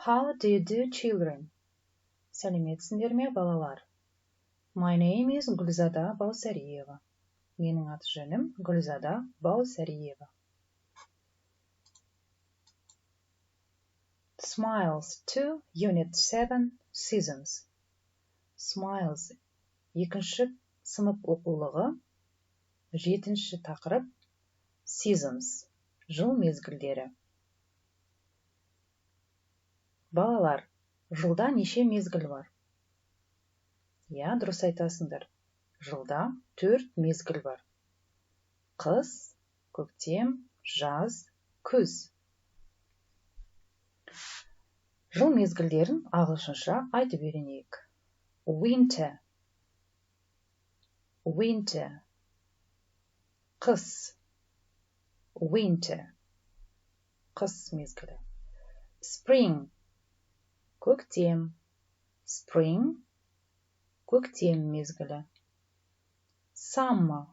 How do you do, children? Сәлеметсіңдер ме, балалар? My name is Гүлзада Баусариева. Менің аты-жөнім Гүлзада Баусариева. Smiles 2, Unit 7, Seasons. Smiles 2-ші сынып оқулығы, 7-ші тақырып, Seasons, жыл мезгілдері. Балалар, жылда неше мезгіл бар? Я, дұрыс айтасыңдар. Жылда 4 мезгіл бар. Қыс, көктем, жаз, күз. Жыл мезгілдерін ағылшынша айтып үйренейік. Winter, winter. Қыс, winter. Қыс мезгілі. Spring, көктем, spring. Көктем мезгілі. Summer,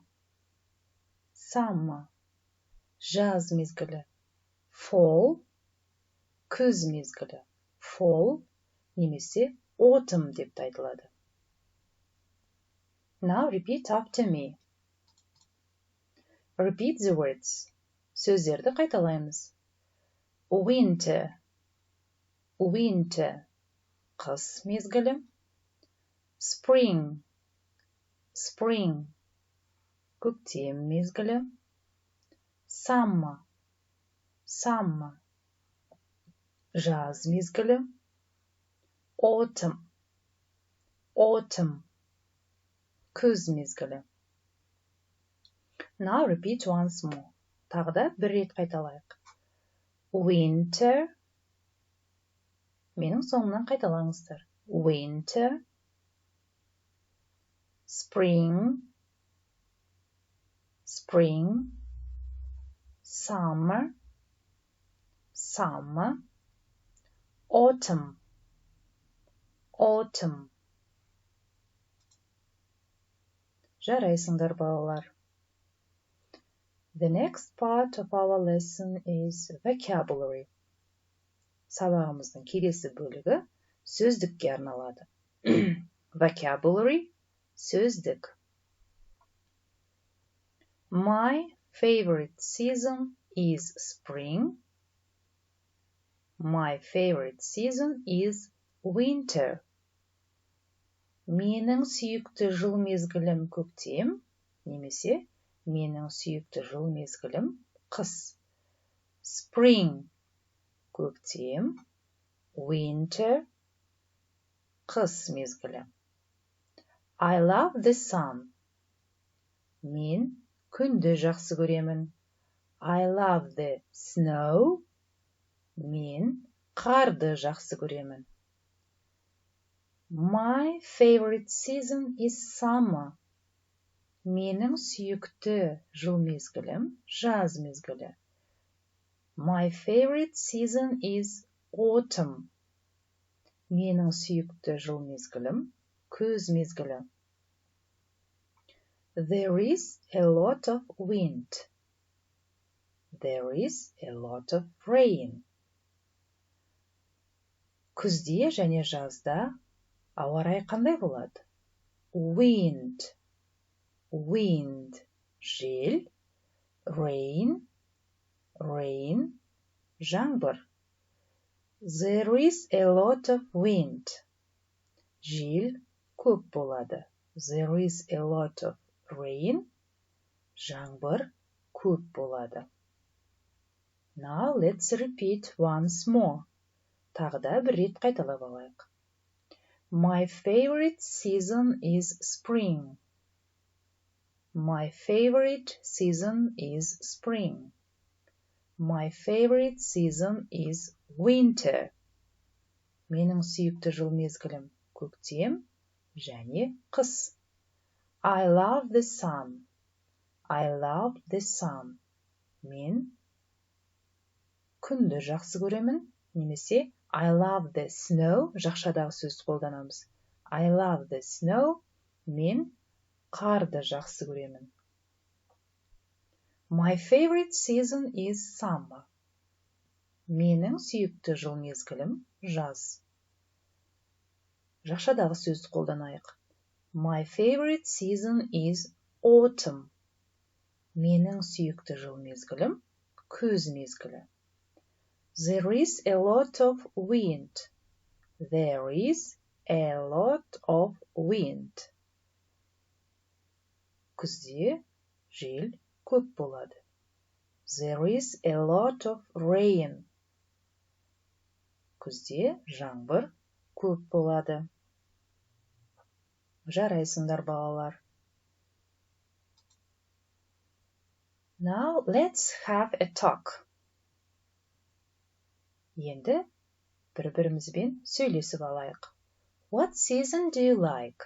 summer. Жаз мезгілі. Fall, күз мезгілі. Fall немесе autumn деп те айтылады. Now repeat after me. Repeat the words. Сөздерді қайталаймыз. Winter, winter. Қыс мезгілі. Spring, spring. Көктем мезгілі. Summer, summer. Жаз мезгілі. Autumn, autumn. Күз мезгілі. Now repeat once more. Тағы да бір рет қайталайық. Winter. Менің соңымнан қайталаңыздар. Winter. Spring, spring. Summer, summer. Autumn, autumn. Жарайсыңдар, балалар. The next part of our lesson is vocabulary. Сабағымыздың келесі бөлігі сөздікке арналады. Vocabulary, сөздік. My favorite season is spring. My favorite season is winter. Менің сүйікті жыл мезгілім көктем, немесе менің сүйікті жыл мезгілім қыс. Spring, көктем, winter, қыс мезгілі. I love the sun. Мен күнді жақсы көремін. I love the snow. Мен қарды жақсы көремін. My favorite season is summer. Менің сүйікті жыл мезгілім жаз мезгілі. My favorite season is autumn. Менің сүйікті жыл мезгілім күз мезгілі. There is a lot of wind. There is a lot of rain. Күзде және жазда ауа райы қандай болады? Wind, wind. Жел. Rain, rain. Жаңбыр. There is a lot of wind. Жел көп болады. There is a lot of rain. Жаңбыр көп болады. Now let's repeat once more. Тағы да бір рет қайталап алайық. My favorite season is spring. My favorite season is spring. My favorite season is winter. Менің сүйікті жыл мезгілім көктем және қыс. I love the sun. I love the sun. Мен күнді жақсы көремін, немесе I love the snow, жақшадағы сөзді қолданамыз. I love the snow. Мен қарды жақсы көремін. My favorite season is summer. Менің сүйікті жыл мезгілім жаз. Жақшадағы сөзді қолданайық. My favorite season is autumn. Менің сүйікті жыл мезгілім күз мезгілі. There is a lot of wind. There is a lot of wind. Күзде жел көп болады. There is a lot of rain. Күзде жаңбыр көп болады. Жарайсыңдар, балалар. Now let's have a talk. Енді бір-бірімізбен сөйлесіп алайық. What season do you like?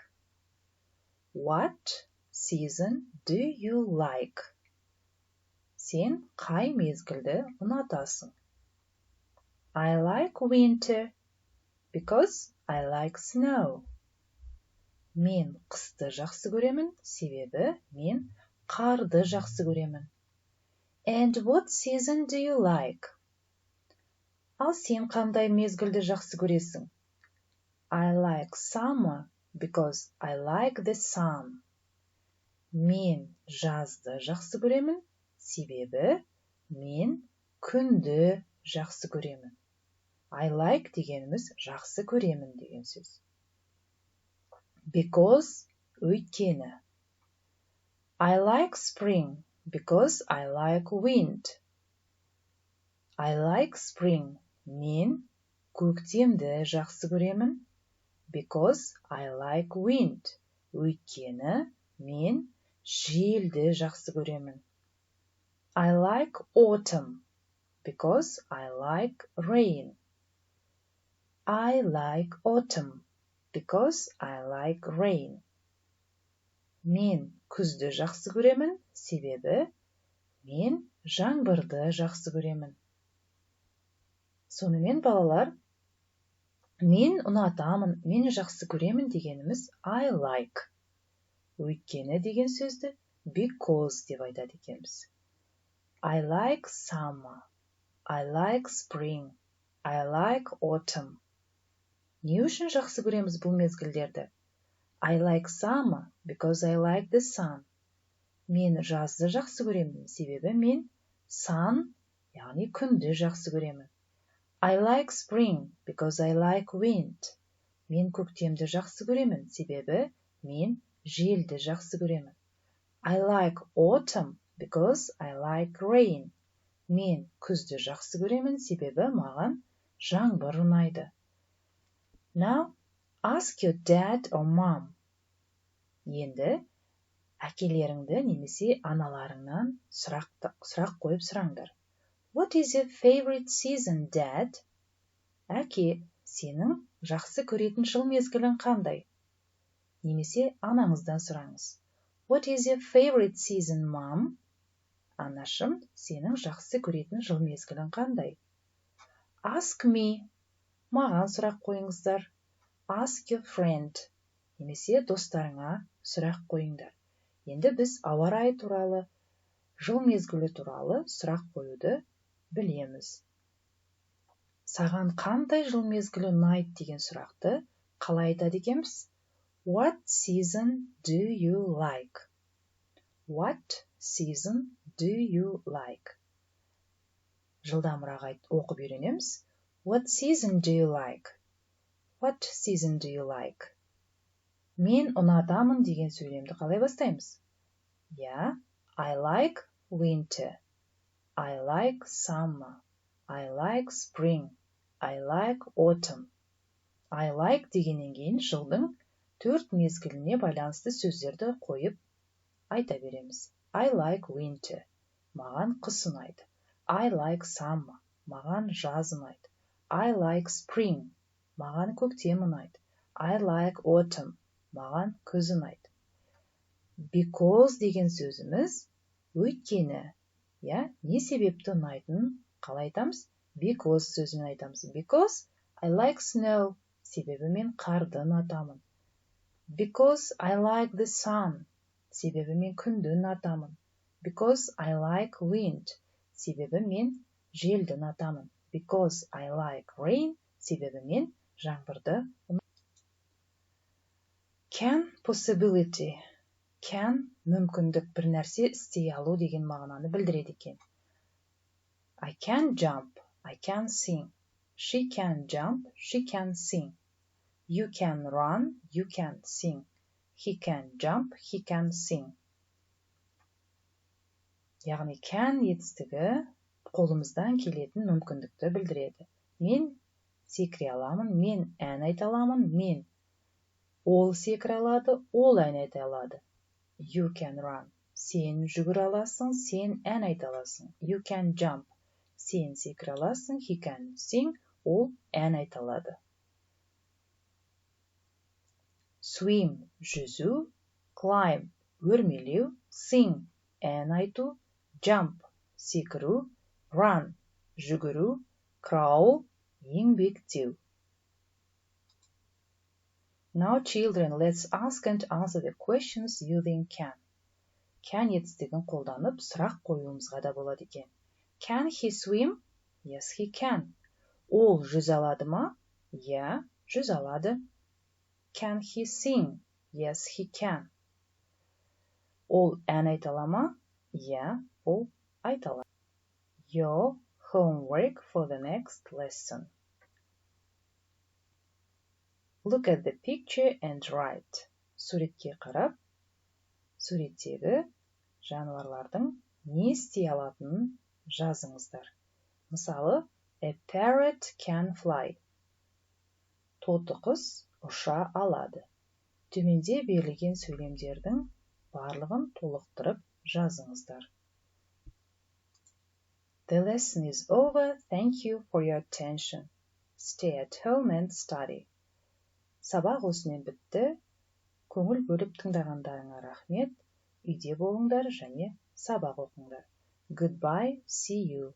What season do you like? Сен қай мезгілді ұнатасың? I like winter because I like snow. Мен қысты жақсы көремін, себебі мен қарды жақсы көремін. And what season do you like? Ал сен қандай мезгілді жақсы көресің? I like summer because I like the sun. Мен жазды жақсы көремін, себебі мен күнді жақсы көремін. I like дегеніміз жақсы көремін деген сөз. Because өйткені. I like spring because I like wind. I like spring. Мен көктемді жақсы көремін. Because I like wind. Өйткені мен желді жақсы көремін. I like autumn because I like rain. I like autumn because I like rain. Мен күзді жақсы көремін, себебі мен жаңбырды жақсы көремін. Сонымен, балалар, мен ұнатамын, мен жақсы көремін дегеніміз I like. Өйткені деген сөзді because деп айтады екенбіз. I like summer. I like spring. I like autumn. Не үшін жақсы көреміз бұл мезгілдерді? I like summer because I like the sun. Мен жазды жақсы көремін, себебі мен sun, яғни күнді жақсы көремін. I like spring because I like wind. Мен көктемді жақсы көремін, себебі мен желді жақсы көремін. I like autumn because I like rain. Мен күзді жақсы көремін, себебі маған жаңбыр ұнайды. Now, ask your dad or mom. Енді әкелеріңді немесе аналарыңнан сұрақ қойып сұраңдар. What is your favorite season, dad? Әке, сенің жақсы көретін жыл мезгілің қандай? Немесе анаңыздан сұраңыз. What is your favorite season, mom? Анашым, сенің жақсы көретін жыл мезгілің қандай? Ask me. Маған сұрақ қойыңыздар. Ask your friend. Немесе достарыңа сұрақ қойыңдар. Енді біз ауа райы туралы, жыл мезгілі туралы сұрақ қоюды білеміз. Саған қандай жыл мезгілі ұнайды деген сұрақты қалай айтады екенбіз? What season do you like? What season do you like? Жылдамырақ оқып үйренеміз. What season do you like? What season do you like? Мен ұнатамын деген сөйлемді қалай бастаймыз? I like winter. I like summer. I like spring. I like autumn. I like дегеннен кейін жылдың 4 мезгіліне байланысты сөздерді қойып айта береміз. I like winter. Маған қыс ұнайды. I like summer. Маған жаз ұнайды. I like spring. Маған көктем ұнайды. I like autumn. Маған күз ұнайды. Because деген сөзіміз өйткені, не себепті ұнайтынын қалай айтамыз? Because сөзімен айтамыз. Because I like snow. Себебі мен қарды ұнатамын. Because I like the sun. Себебі мен күнді ұнатамын. Because I like wind. Себебі мен желді ұнатамын. Because I like rain. Себебі мен жаңбырды. Can, possibility. Can, мүмкіндік, бір нәрсе істей алу деген мағынаны білдіреді екен. I can jump. I can sing. She can jump. She can sing. You can run. You can sing. He can jump. He can sing. Яғни can етістігі қолымыздан келетін мүмкіндікті білдіреді. Мен секіре аламын, мен ән айта аламын, мен. Ол секіре алады, ол ән айта алады. You can run. Сен жүгіре аласың, сен ән айта аласың. You can jump. Сен секіре аласың, he can sing. Ол ән айта алады. Swim, жүзу, climb, өрмелеу, sing, ән айту, jump, секіру, run, жүгіру, crawl, еңбектеу. Now, children, let's ask and answer the questions using can. Can етістігін қолданып, сұрақ қоюымызға да болады екен. Can he swim? Yes, he can. Ол жүз алады ма? Yeah, жүз алады. Can he sing? Yes, he can. Ол ән айта ала ма? Yeah, ол айта алады. Your homework for the next lesson. Look at the picture and write. Суретке қарап, суреттегі жануарлардың не істей алатынын жазыңыздар. Мысалы, a parrot can fly. Тоты құс ұша алады. Төменде берілген сөйлемдердің барлығын толықтырып жазыңыздар. The lesson is over. Thank you for your attention. Stay at home and study. Сабақ осымен бітті. Көңіл бөліп тыңдағандарыңа рахмет. Үйде болыңдар және сабақ оқыңдар. Goodbye. See you.